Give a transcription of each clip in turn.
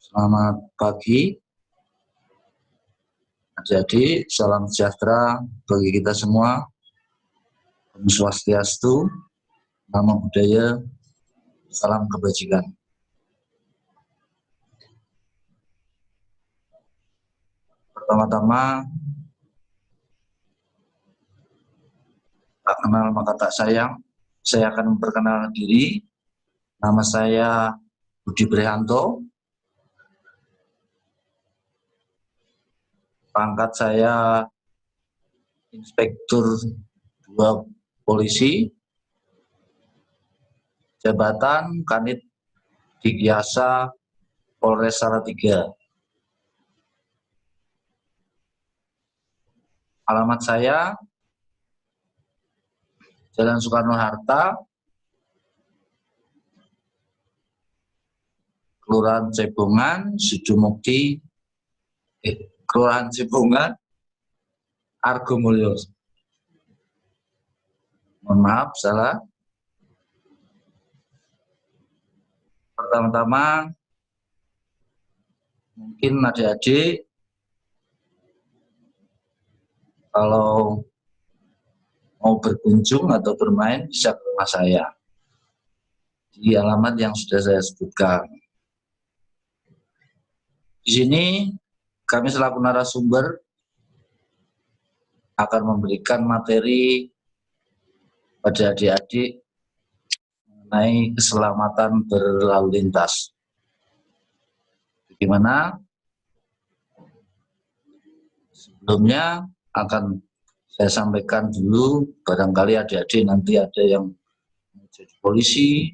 Selamat pagi, jadi salam sejahtera bagi kita semua. Om Swastiastu, Namo Buddhaya, salam kebajikan. Pertama-tama, tak kenal maka tak sayang. Saya akan memperkenalkan diri. Nama saya Budi Prihanto. Pangkat saya Inspektur 2 Polisi. Jabatan Kanit Dikyasa Polres Salatiga. Alamat saya Jalan Soekarno-Hatta, Kelurahan Cebongan, Sudumukti, Kelurahan Cebongan, Argomulyo. Mohon maaf, salah. Pertama-tama, mungkin adik-adik kalau mau berkunjung atau bermain bisa ke rumah saya di alamat yang sudah saya sebutkan. Di sini kami selaku narasumber akan memberikan materi pada adik-adik mengenai keselamatan berlalu lintas. Bagaimana? Sebelumnya akan saya sampaikan dulu, barangkali adik-adik nanti ada yang menjadi polisi,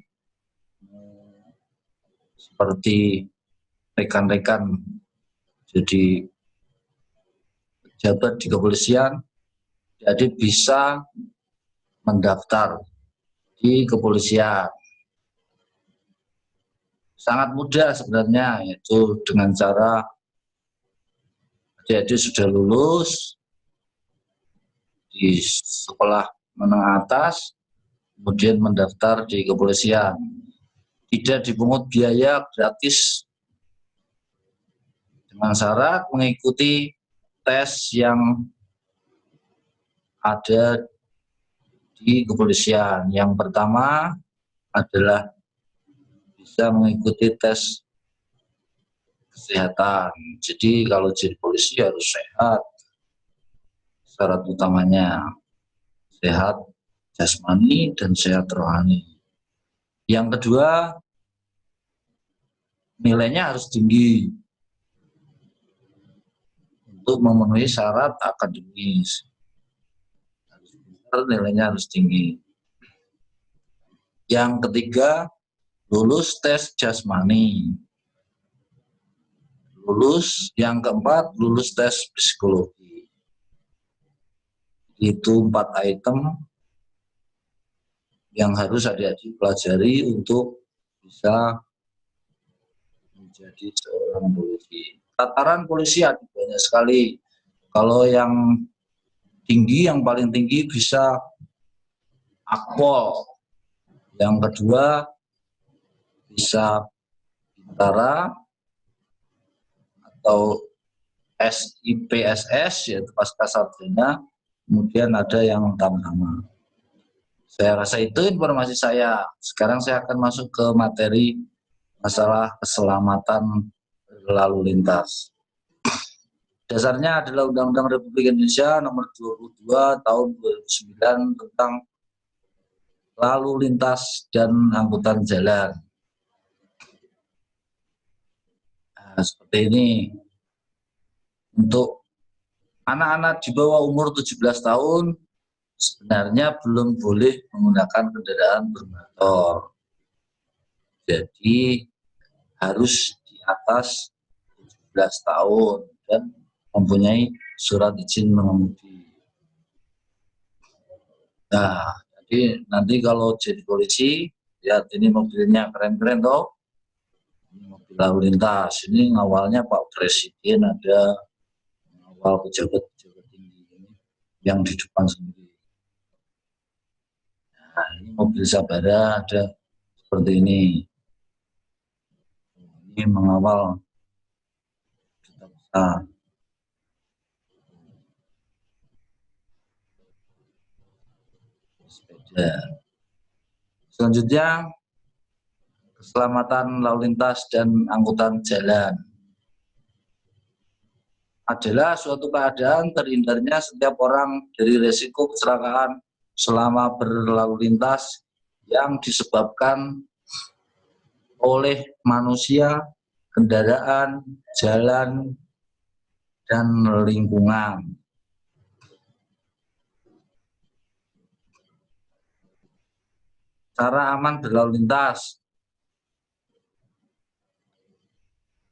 seperti rekan-rekan jadi pejabat di kepolisian, jadi bisa mendaftar di kepolisian. Sangat mudah sebenarnya, yaitu dengan cara adik-adik sudah lulus di sekolah menengah atas, kemudian mendaftar di kepolisian. Tidak dipungut biaya, gratis, dengan syarat mengikuti tes yang ada di kepolisian. Yang pertama adalah bisa mengikuti tes kesehatan. Jadi kalau jadi polisi harus sehat. Syarat utamanya sehat jasmani dan sehat rohani. Yang kedua, nilainya harus tinggi untuk memenuhi syarat akademis. Nilainya harus tinggi. Yang ketiga, lulus tes jasmani. Yang keempat, lulus tes psikologi. Itu 4 item yang harus adik-adik pelajari untuk bisa menjadi seorang polisi. Tataran polisi ada banyak sekali. Kalau yang tinggi, yang paling tinggi bisa Akpol. Yang kedua bisa Bintara atau SIPSS, yaitu Pasca Sarjana. Kemudian ada yang Tamtama. Saya rasa itu informasi saya. Sekarang saya akan masuk ke materi masalah keselamatan berlalu lintas. Dasarnya adalah Undang-Undang Republik Indonesia Nomor 22 Tahun 2009 tentang lalu lintas dan angkutan jalan. Nah, seperti ini. Untuk anak-anak di bawah umur 17 tahun sebenarnya belum boleh menggunakan kendaraan bermotor. Jadi harus di atas 17 tahun dan mempunyai surat izin mengemudi. Nah, jadi nanti kalau jadi polisi, lihat ini mobilnya keren-keren toh. Ini mobil lalu lintas. Ini ngawalnya Pak Presiden, ada ngawal pejabat-pejabat tinggi ini yang di depan sendiri. Nah, ini mobil Sabara ada seperti ini. Ini mengawal besar. Sepeda. Selanjutnya, keselamatan lalu lintas dan angkutan jalan adalah suatu keadaan terhindarnya setiap orang dari risiko kecelakaan selama berlalu lintas yang disebabkan oleh manusia, kendaraan, jalan, dan lingkungan. Cara aman berlalu lintas: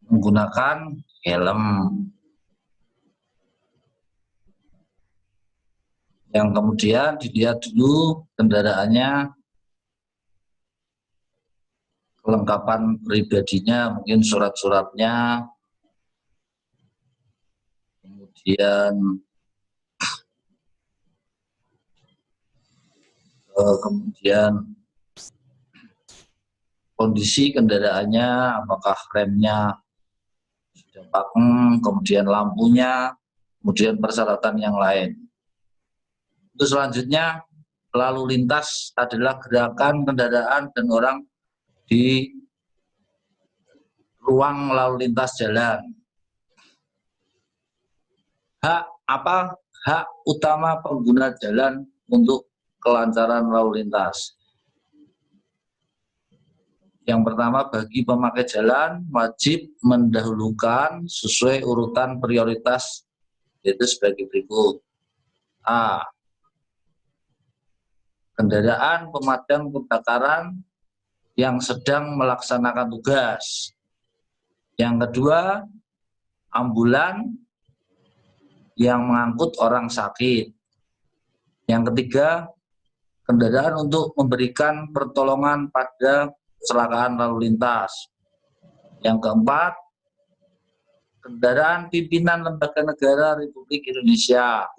menggunakan helm, yang kemudian dilihat dulu kendaraannya, kelengkapan pribadinya, mungkin surat-suratnya, kemudian kondisi kendaraannya, apakah remnya sudah pakem, kemudian lampunya, kemudian persyaratan yang lain. Itu selanjutnya, lalu lintas adalah gerakan kendaraan dan orang di ruang lalu lintas jalan. Hak utama pengguna jalan untuk kelancaran lalu lintas. Yang pertama, bagi pemakai jalan wajib mendahulukan sesuai urutan prioritas, yaitu sebagai berikut. A. Kendaraan pemadam kebakaran yang sedang melaksanakan tugas. Yang kedua, ambulan yang mengangkut orang sakit. Yang ketiga, kendaraan untuk memberikan pertolongan pada kecelakaan lalu lintas. Yang keempat, kendaraan pimpinan lembaga negara Republik Indonesia.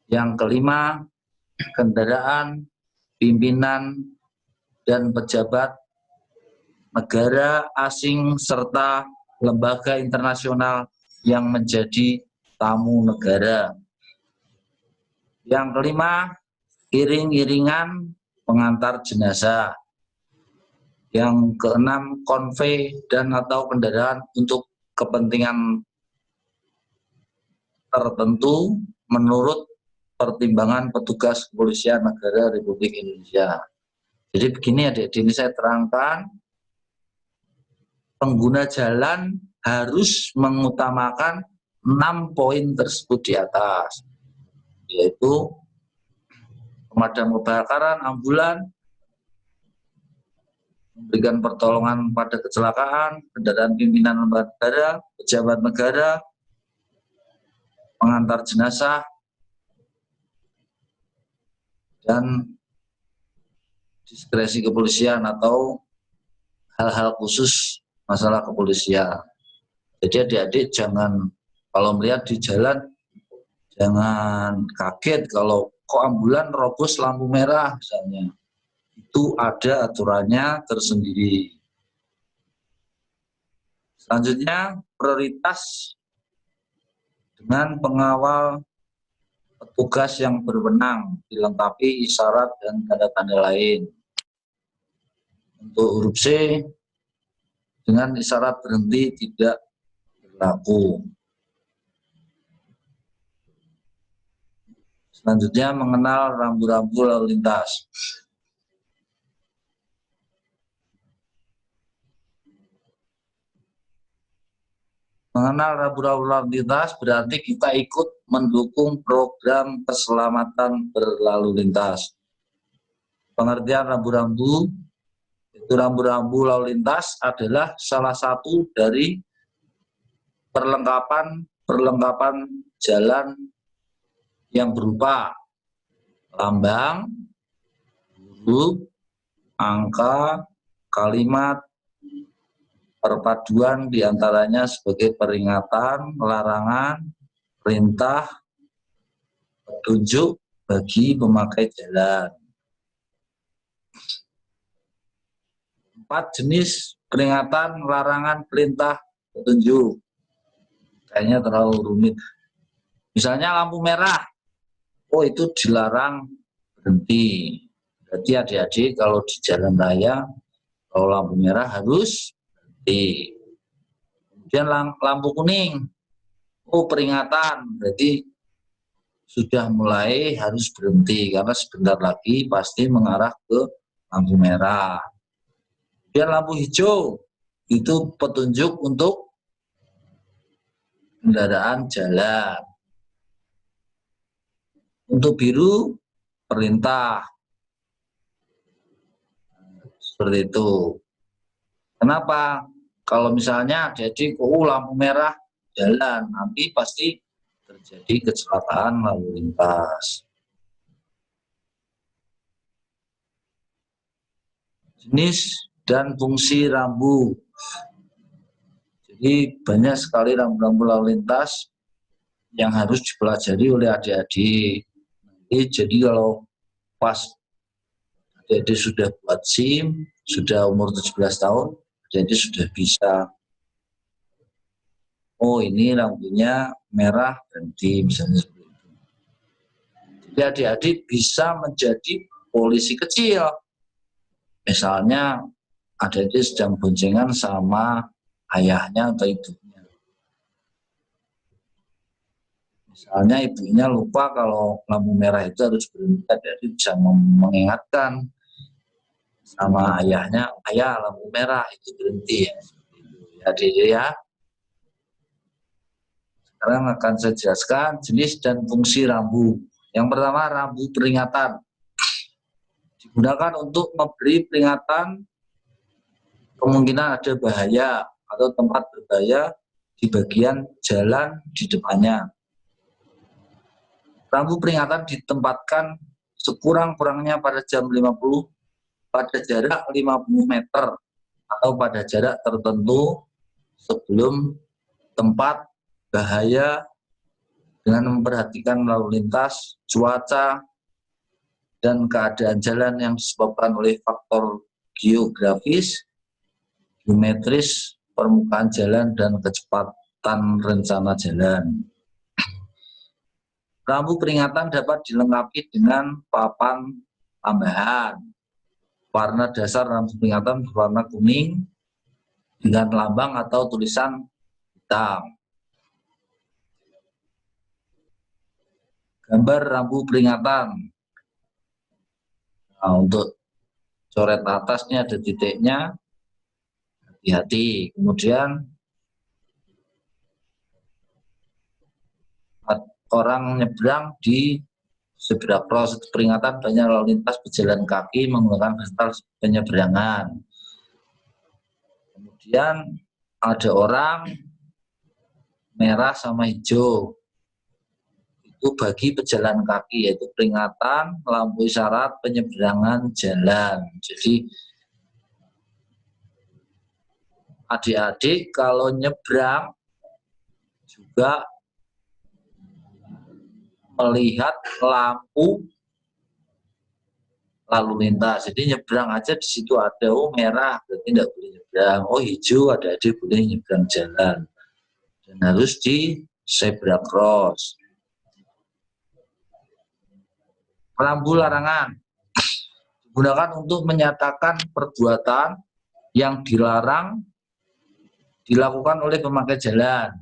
Yang kelima, kendaraan pimpinan dan pejabat negara asing serta lembaga internasional yang menjadi tamu negara. Yang kelima, iring-iringan pengantar jenazah. Yang keenam, konvoi dan atau kendaraan untuk kepentingan tertentu menurut pertimbangan petugas kepolisian negara Republik Indonesia. Jadi begini adik-adik, ini saya terangkan, pengguna jalan harus mengutamakan 6 poin tersebut di atas, yaitu pemadam kebakaran, ambulan, memberikan pertolongan pada kecelakaan, kendaraan pimpinan lembaga negara, pejabat negara, pengantar jenazah, dan diskresi kepolisian atau hal-hal khusus masalah kepolisian. Jadi adik-adik jangan, kalau melihat di jalan, jangan kaget kalau kok ambulan robos lampu merah misalnya. Itu ada aturannya tersendiri. Selanjutnya, prioritas dengan pengawal petugas yang berwenang, dilengkapi isyarat dan tanda-tanda lain. Untuk huruf C, dengan isyarat berhenti tidak berlaku. Selanjutnya, mengenal rambu-rambu lalu lintas. Mengenal rambu-rambu lalu lintas berarti kita ikut mendukung program keselamatan berlalu lintas. Pengertian rambu-rambu, itu rambu-rambu lalu lintas adalah salah satu dari perlengkapan jalan yang berupa lambang, huruf, angka, kalimat, perpaduan diantaranya sebagai peringatan, larangan, perintah, petunjuk bagi pemakai jalan. 4 jenis peringatan, larangan, perintah, petunjuk. kayaknya terlalu rumit. Misalnya lampu merah, oh itu dilarang berhenti. Berarti adik-adik kalau di jalan raya, kalau lampu merah harus berhenti. Kemudian lampu kuning, oh peringatan, berarti sudah mulai harus berhenti karena sebentar lagi pasti mengarah ke lampu merah. Kemudian lampu hijau, itu petunjuk untuk kendaraan jalan. Untuk biru, perintah. Seperti itu. Kenapa? Kalau misalnya jadi lampu merah jalan, nanti pasti terjadi kecelakaan lalu lintas. Jenis dan fungsi rambu. Jadi banyak sekali rambu-rambu lalu lintas yang harus dipelajari oleh adik-adik. Jadi kalau pas adik-adik sudah buat SIM, sudah umur 17 tahun, jadi sudah bisa. Oh ini lampunya merah berhenti misalnya seperti itu. Jadi adik-adik bisa menjadi polisi kecil. Misalnya adik-adik sedang boncengan sama ayahnya atau ibunya. Misalnya ibunya lupa kalau lampu merah itu harus berhenti, adik-adik bisa mengingatkan sama ayahnya, ayah lampu merah itu berhenti ya. Ya adik-adik ya. Sekarang akan saya jelaskan jenis dan fungsi rambu. Yang pertama, rambu peringatan. Digunakan untuk memberi peringatan kemungkinan ada bahaya atau tempat berbahaya di bagian jalan di depannya. Rambu peringatan ditempatkan sekurang-kurangnya pada jam 50 pada jarak 50 meter atau pada jarak tertentu sebelum tempat bahaya dengan memperhatikan lalu lintas, cuaca, dan keadaan jalan yang disebabkan oleh faktor geografis, geometris, permukaan jalan, dan kecepatan rencana jalan. Rambu peringatan dapat dilengkapi dengan papan tambahan. Warna dasar rambu peringatan berwarna kuning dengan lambang atau tulisan hitam. Gambar rambu peringatan. Nah, untuk coret atasnya ada titiknya, hati-hati. Kemudian orang nyebrang di zebra cross, peringatan banyak lalu lintas pejalan kaki menggunakan fasilitas penyeberangan. Kemudian ada orang merah sama hijau. Itu bagi pejalan kaki, yaitu peringatan, lampu isyarat, penyeberangan jalan. Jadi adik-adik kalau nyebrang juga melihat lampu lalu lintas. Jadi nyebrang aja di situ ada, oh merah berarti tidak boleh nyebrang, oh hijau adik-adik boleh nyebrang jalan. Dan harus di zebra cross. Rambu larangan digunakan untuk menyatakan perbuatan yang dilarang dilakukan oleh pemakai jalan.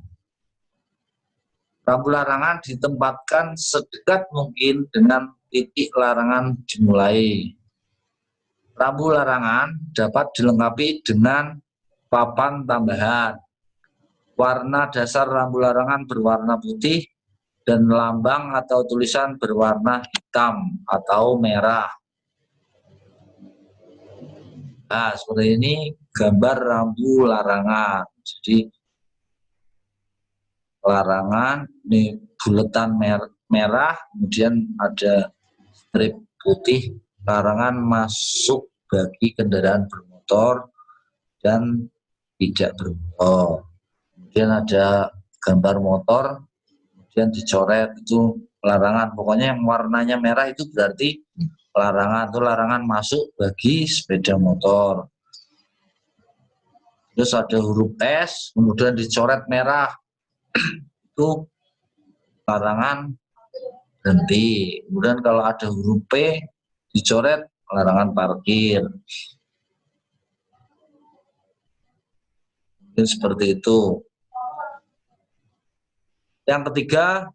Rambu larangan ditempatkan sedekat mungkin dengan titik larangan dimulai. Rambu larangan dapat dilengkapi dengan papan tambahan. Warna dasar rambu larangan berwarna putih dan lambang atau tulisan berwarna hitam atau merah. Nah, seperti ini gambar rambu larangan. Jadi larangan ini buletan merah, kemudian ada strip putih, larangan masuk bagi kendaraan bermotor dan tidak bermotor. Kemudian ada gambar motor, kemudian dicoret itu larangan. Pokoknya yang warnanya merah itu berarti larangan, itu larangan masuk bagi sepeda motor. Terus ada huruf S, kemudian dicoret merah, itu larangan berhenti. Kemudian kalau ada huruf P dicoret, larangan parkir. Mungkin seperti itu. Yang ketiga,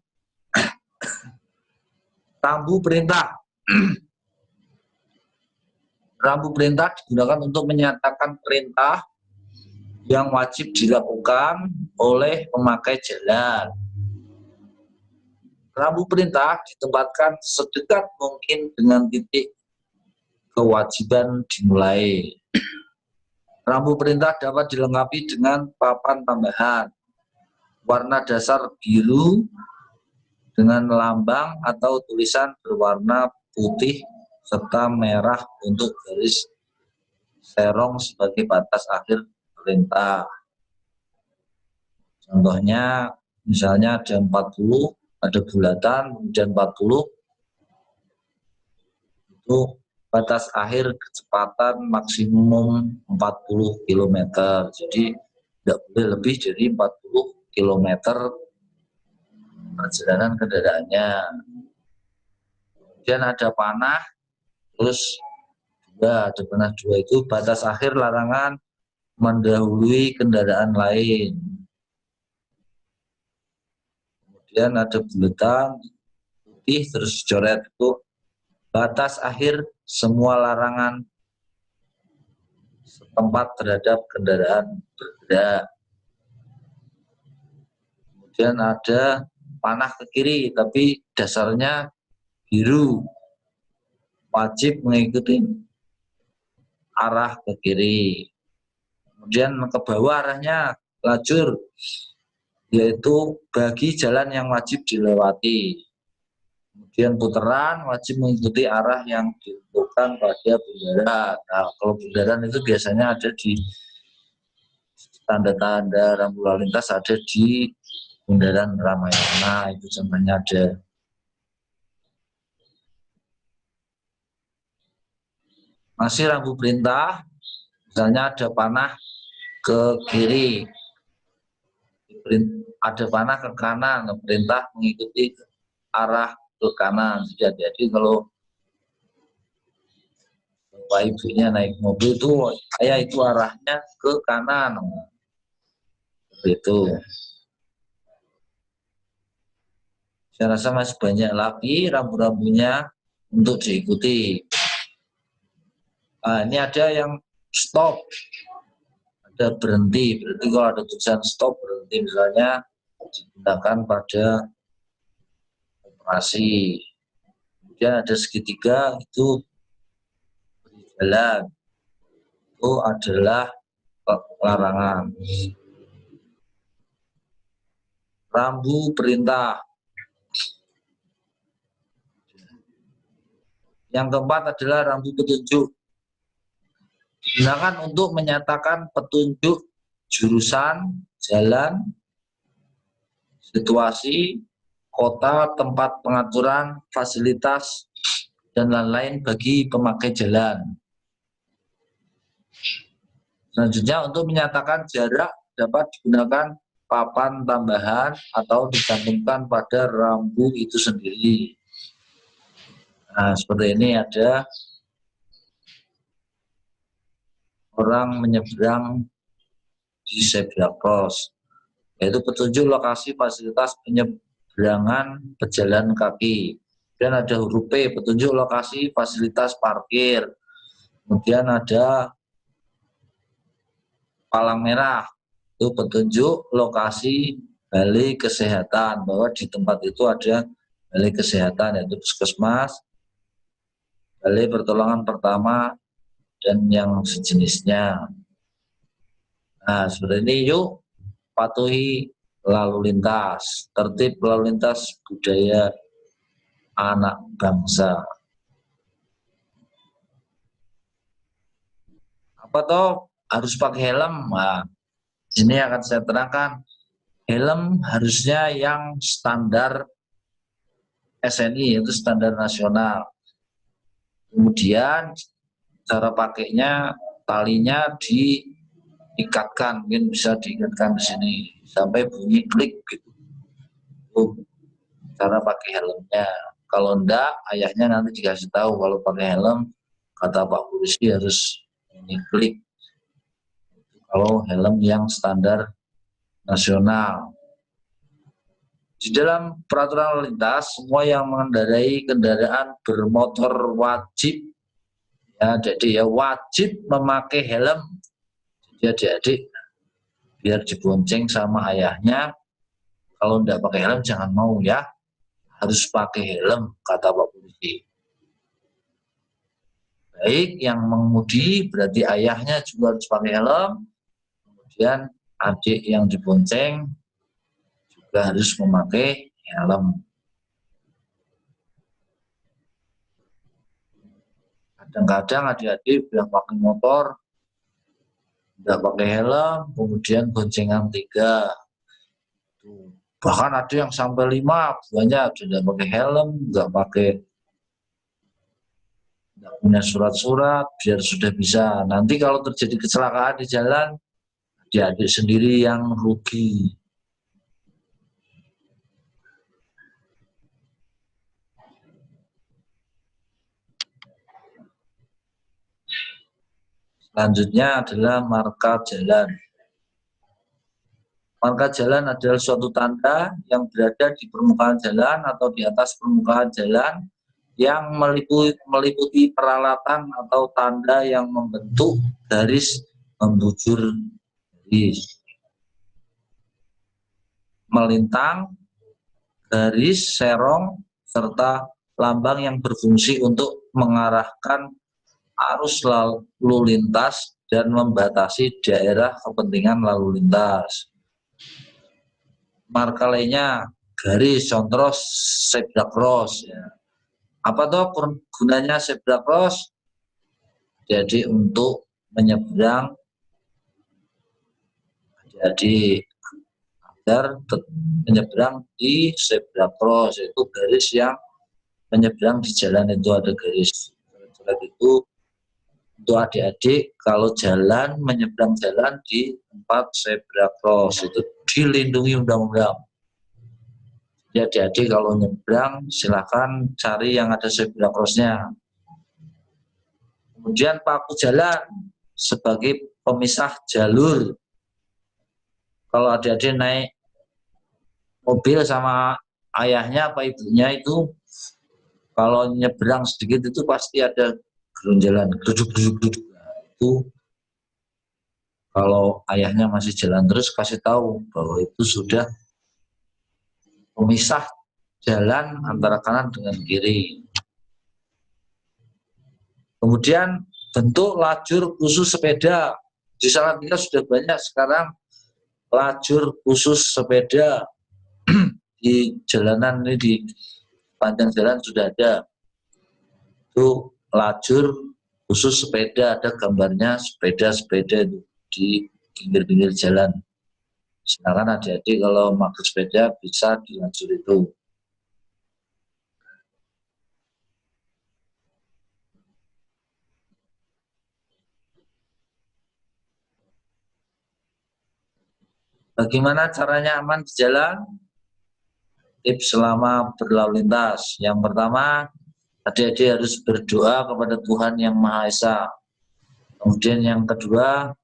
rambu perintah. Rambu perintah digunakan untuk menyatakan perintah yang wajib dilakukan oleh pemakai jalan. Rambu perintah ditempatkan sedekat mungkin dengan titik kewajiban dimulai. Rambu perintah dapat dilengkapi dengan papan tambahan warna dasar biru dengan lambang atau tulisan berwarna putih serta merah untuk garis serong sebagai batas akhir perintah. Contohnya misalnya ada 40, ada bulatan, kemudian 40 itu batas akhir kecepatan maksimum 40 km. Jadi tidak boleh lebih dari 40 km perjalanan kendaraannya. Kemudian ada panah, terus ada panah 2 itu batas akhir larangan mendahului kendaraan lain. Kemudian ada bulatan putih terus dicoret itu batas akhir semua larangan setempat terhadap kendaraan bergerak. Kemudian ada panah ke kiri tapi dasarnya biru, wajib mengikuti arah ke kiri. Kemudian ke bawah arahnya lajur, yaitu bagi jalan yang wajib dilewati. Kemudian putaran wajib mengikuti arah yang ditentukan pada bundaran. Nah, kalau bundaran itu biasanya ada di tanda-tanda rambu lalu lintas, ada di bundaran Ramayana, itu contohnya ada. Masih rambu perintah, misalnya ada panah ke kiri, ada panah ke kanan, perintah mengikuti arah ke kanan. Jadi kalau bapak ibunya naik mobil itu, saya itu arahnya ke kanan. Itu. Saya rasa masih banyak lagi rambu-rambunya untuk diikuti. Nah, ini ada yang stop, ada berhenti. Berarti kalau ada tulisan stop, berhenti misalnya digunakan pada operasi. Kemudian ada segitiga, itu berjalan. Itu adalah larangan. Rambu perintah. Yang keempat adalah rambu petunjuk. Digunakan untuk menyatakan petunjuk jurusan, jalan, situasi, kota, tempat pengaturan, fasilitas, dan lain-lain bagi pemakai jalan. Selanjutnya, untuk menyatakan jarak dapat digunakan papan tambahan atau dicantumkan pada rambu itu sendiri. Nah, seperti ini ada orang menyeberang di zebra cross, yaitu petunjuk lokasi fasilitas penyeberangan pejalan kaki. Dan ada huruf P, petunjuk lokasi fasilitas parkir. Kemudian ada palang merah, itu petunjuk lokasi balai kesehatan, bahwa di tempat itu ada balai kesehatan, yaitu puskesmas, balai pertolongan pertama, dan yang sejenisnya. Nah, seperti ini, yuk patuhi lalu lintas, tertib lalu lintas budaya anak bangsa. Apa toh harus pakai helm? Nah, ini akan saya terangkan. Helm harusnya yang standar SNI, yaitu standar nasional. Kemudian cara pakainya, talinya diikatkan, mungkin bisa diikatkan di sini sampai bunyi klik gitu. itu cara pakai helmnya. Kalau enggak, ayahnya nanti dikasih tahu kalau pakai helm, kata Pak Polisi harus ini klik. Kalau helm yang standar nasional. Di dalam peraturan lalu lintas, semua yang mengendarai kendaraan bermotor wajib, ya, jadi ya wajib memakai helm. Jadi adik-adik biar dibonceng sama ayahnya, kalau enggak pakai helm jangan mau ya, harus pakai helm, kata Pak Polisi. Baik yang mengemudi berarti ayahnya juga harus pakai helm, kemudian adik yang dibonceng juga harus memakai helm. Kadang-kadang adik-adik yang pakai motor nggak pakai helm, kemudian boncengan 3. Bahkan ada yang sampai 5, banyak tidak pakai helm, nggak punya surat-surat, biar sudah bisa. Nanti kalau terjadi kecelakaan di jalan, adik-adik sendiri yang rugi. Selanjutnya adalah marka jalan. Marka jalan adalah suatu tanda yang berada di permukaan jalan atau di atas permukaan jalan yang meliputi peralatan atau tanda yang membentuk garis membujur garis, melintang, garis, serong, serta lambang yang berfungsi untuk mengarahkan arus lalu lintas dan membatasi daerah kepentingan lalu lintas. Marka lainnya garis, contoh zebra cross. Ya. Apa tuh gunanya zebra cross? Jadi untuk menyeberang, jadi agar menyeberang di zebra cross, itu garis yang menyeberang di jalan itu ada garis. Jalan itu untuk adik-adik kalau jalan menyeberang jalan di tempat zebra cross itu dilindungi undang-undang. Ya adik-adik kalau nyebrang silakan cari yang ada zebra cross-nya. Kemudian paku jalan sebagai pemisah jalur. Kalau adik-adik naik mobil sama ayahnya apa ibunya itu, kalau nyebrang sedikit itu pasti ada gerunjalan, duduk. Itu kalau ayahnya masih jalan terus kasih tahu bahwa itu sudah pemisah jalan antara kanan dengan kiri. Kemudian bentuk lajur khusus sepeda. Di Salatiga sudah banyak sekarang lajur khusus sepeda di jalanan ini, di panjang jalan sudah ada. Itu lajur khusus sepeda, ada gambarnya sepeda-sepeda di pinggir-pinggir jalan. Sedangkan adik-adik kalau pakai sepeda bisa di lajur itu. Bagaimana caranya aman di jalan? Tips selama berlalu lintas. Yang pertama, adik-adik harus berdoa kepada Tuhan Yang Maha Esa. Kemudian yang kedua,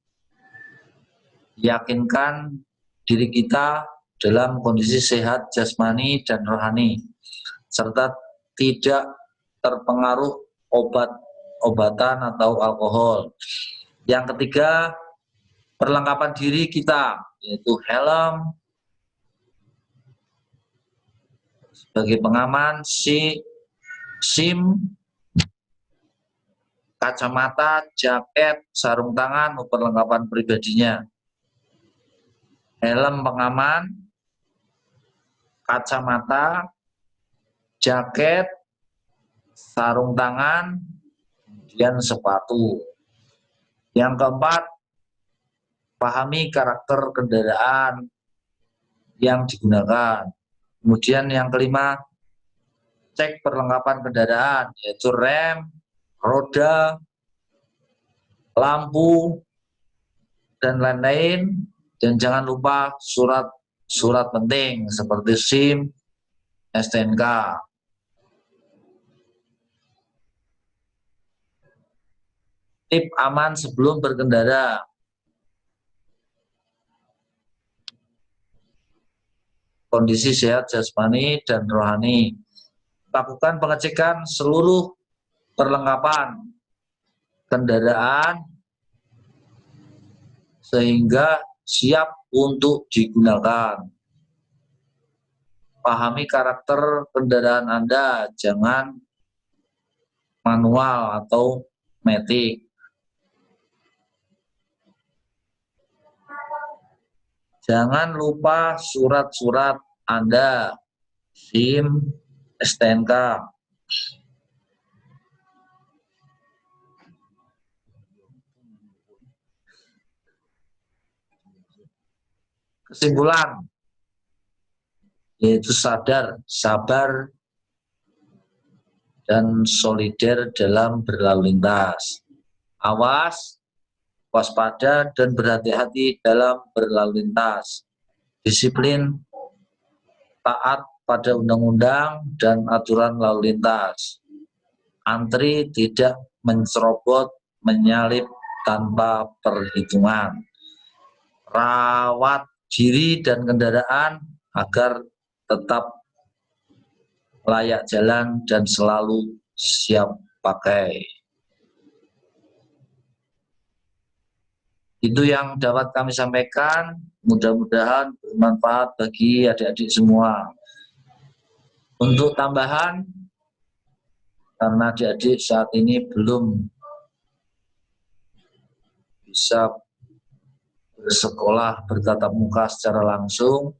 yakinkan diri kita dalam kondisi sehat jasmani dan rohani, serta tidak terpengaruh obat-obatan atau alkohol. Yang ketiga, perlengkapan diri kita, yaitu helm sebagai pengaman, SIM, kacamata, jaket, sarung tangan, perlengkapan pribadinya. Helm pengaman, kacamata, jaket, sarung tangan, kemudian sepatu. Yang keempat, pahami karakter kendaraan yang digunakan. Kemudian yang kelima, cek perlengkapan kendaraan, yaitu rem, roda, lampu, dan lain-lain. Dan jangan lupa surat penting seperti SIM, STNK. Tip aman sebelum berkendara. Kondisi sehat jasmani dan rohani. Lakukan pengecekan seluruh perlengkapan kendaraan sehingga siap untuk digunakan. Pahami karakter kendaraan Anda, jangan manual atau matic. Jangan lupa surat-surat Anda, SIM, STNK. Kesimpulan, yaitu sadar, sabar, dan solider dalam berlalu lintas. Awas, waspada, dan berhati-hati dalam berlalu lintas. Disiplin, taat pada undang-undang dan aturan lalu lintas. Antri tidak mencerobot, menyalip tanpa perhitungan. Rawat diri dan kendaraan agar tetap layak jalan dan selalu siap pakai. Itu yang dapat kami sampaikan, mudah-mudahan bermanfaat bagi adik-adik semua. Untuk tambahan, karena adik-adik saat ini belum bisa bersekolah bertatap muka secara langsung,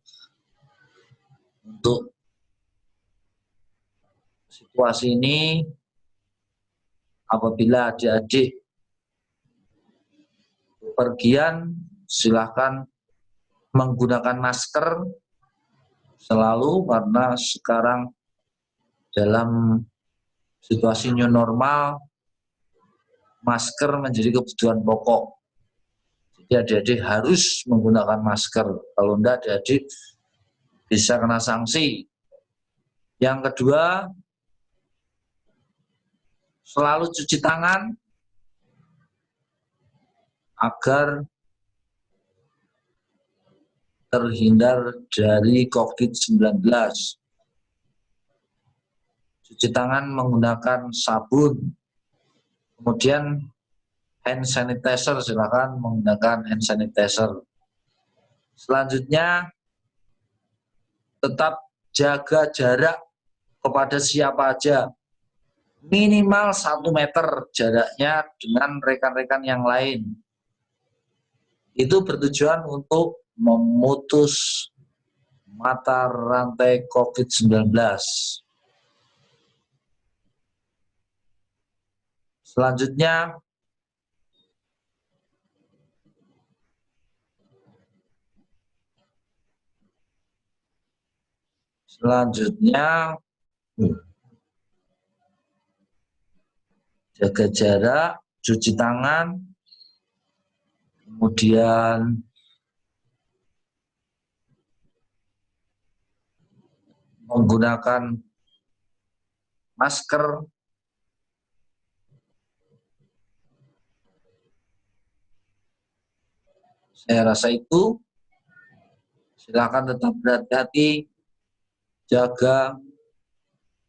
untuk situasi ini, apabila adik-adik bepergian, silahkan menggunakan masker selalu, karena sekarang dalam situasi new normal, masker menjadi kebutuhan pokok. Jadi adik-adik harus menggunakan masker. Kalau enggak, adik-adik bisa kena sanksi. Yang kedua, selalu cuci tangan agar terhindar dari COVID-19. Cuci tangan menggunakan sabun. Kemudian hand sanitizer, silakan menggunakan hand sanitizer. Selanjutnya, tetap jaga jarak kepada siapa aja. Minimal 1 meter jaraknya dengan rekan-rekan yang lain. Itu bertujuan untuk memutus mata rantai COVID-19. Selanjutnya jaga jarak, cuci tangan, kemudian menggunakan masker. Saya rasa itu. Silakan tetap berhati-hati, jaga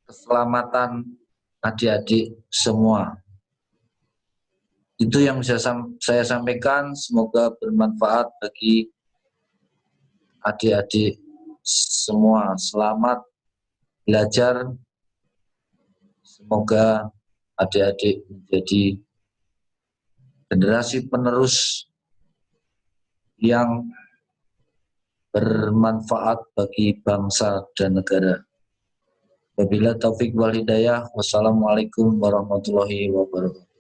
keselamatan adik-adik semua. Itu yang bisa saya sampaikan, semoga bermanfaat bagi adik-adik semua. Selamat belajar, semoga adik-adik menjadi generasi penerus yang bermanfaat bagi bangsa dan negara. Wabillahi taufik wal hidayah. Wassalamualaikum warahmatullahi wabarakatuh.